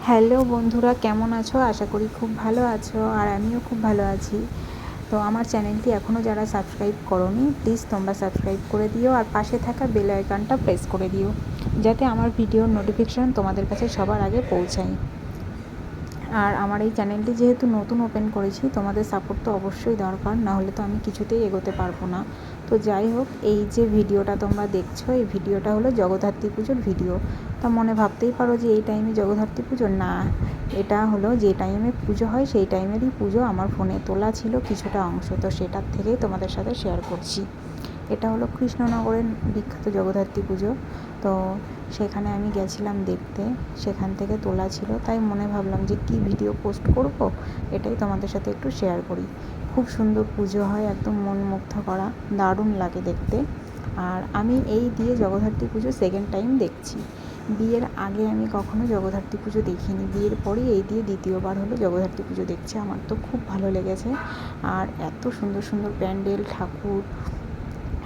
Hello বন্ধুরা, কেমন আছো? আশা করি খুব ভালো আছো, আর আমিও খুব ভালো আছি। তো আমার চ্যানেলটি এখনও যারা সাবস্ক্রাইব করোনি, প্লিজ তোমরা সাবস্ক্রাইব করে দিও আর পাশে থাকা বেল আইকনটা প্রেস করে দিও, যাতে আমার ভিডিওর নোটিফিকেশান তোমাদের কাছে সবার আগে পৌঁছায়। আর আমার এই চ্যানেলটি যেহেতু নতুন ওপেন করেছি, তোমাদের সাপোর্ট তো অবশ্যই দরকার, না হলে তো আমি কিছুতেই এগোতে পারবো না। তো যাই হোক, এই যে ভিডিওটা তোমরা দেখছো, এই ভিডিওটা হলো জগদ্ধাত্রী পুজোর ভিডিও। তা মনে ভাবতেই পারো যে এই টাইমে জগদ্ধাত্রী পুজো, না, এটা হলো যে টাইমে পুজো হয় সেই টাইমেরই পুজো। আমার ফোনে তোলা ছিল কিছুটা অংশ, তো সেটার থেকেই তোমাদের সাথে শেয়ার করছি। এটা হলো কৃষ্ণনগরের বিখ্যাত জগদ্ধাত্রী পুজো। তো সেখানে আমি গেছিলাম দেখতে, সেখান থেকে তোলা ছিল, তাই মনে ভাবলাম যে কি ভিডিও পোস্ট করব, এটাই তোমাদের সাথে একটু শেয়ার করি। খুব সুন্দর পুজো হয়, একদম মন মুগ্ধ করা, দারুণ লাগে দেখতে। আর আমি এই দিয়ে জগদ্ধাত্রী পুজো সেকেন্ড টাইম দেখছি। বিয়ের আগে আমি কখনো জগদ্ধাত্রী পুজো দেখিনি, বিয়ের পরই এই দিয়ে দ্বিতীয়বার হলো জগদ্ধাত্রী পুজো দেখছি। আমার তো খুব ভালো লেগেছে। আর এত সুন্দর সুন্দর প্যান্ডেল, ঠাকুর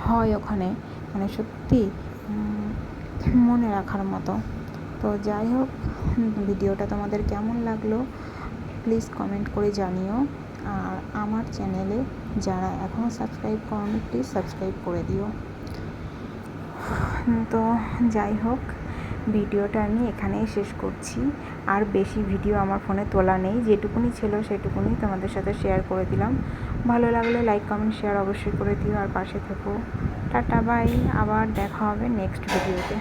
হয় ওখানে, মানে সত্যি মনে রাখার মতো। তো যাই হোক, ভিডিওটা তোমাদের কেমন লাগলো প্লিজ কমেন্ট করে জানিও। আর আমার চ্যানেলে যারা এখনও সাবস্ক্রাইব করোনি, প্লিজ সাবস্ক্রাইব করে দিও। তো যাই হোক, ভিডিওটা আমি এখানেই শেষ করছি। আর বেশি ভিডিও আমার ফোনে তোলা নেই, যেটুকুনি ছিল সেটুকুনি তোমাদের সাথে শেয়ার করে দিলাম। ভালো লাগলে লাইক, কমেন্ট, শেয়ার অবশ্যই করে দিও, আর পাশে থেকো। টাটা, বাই, আবার দেখা হবে নেক্সট ভিডিওতে।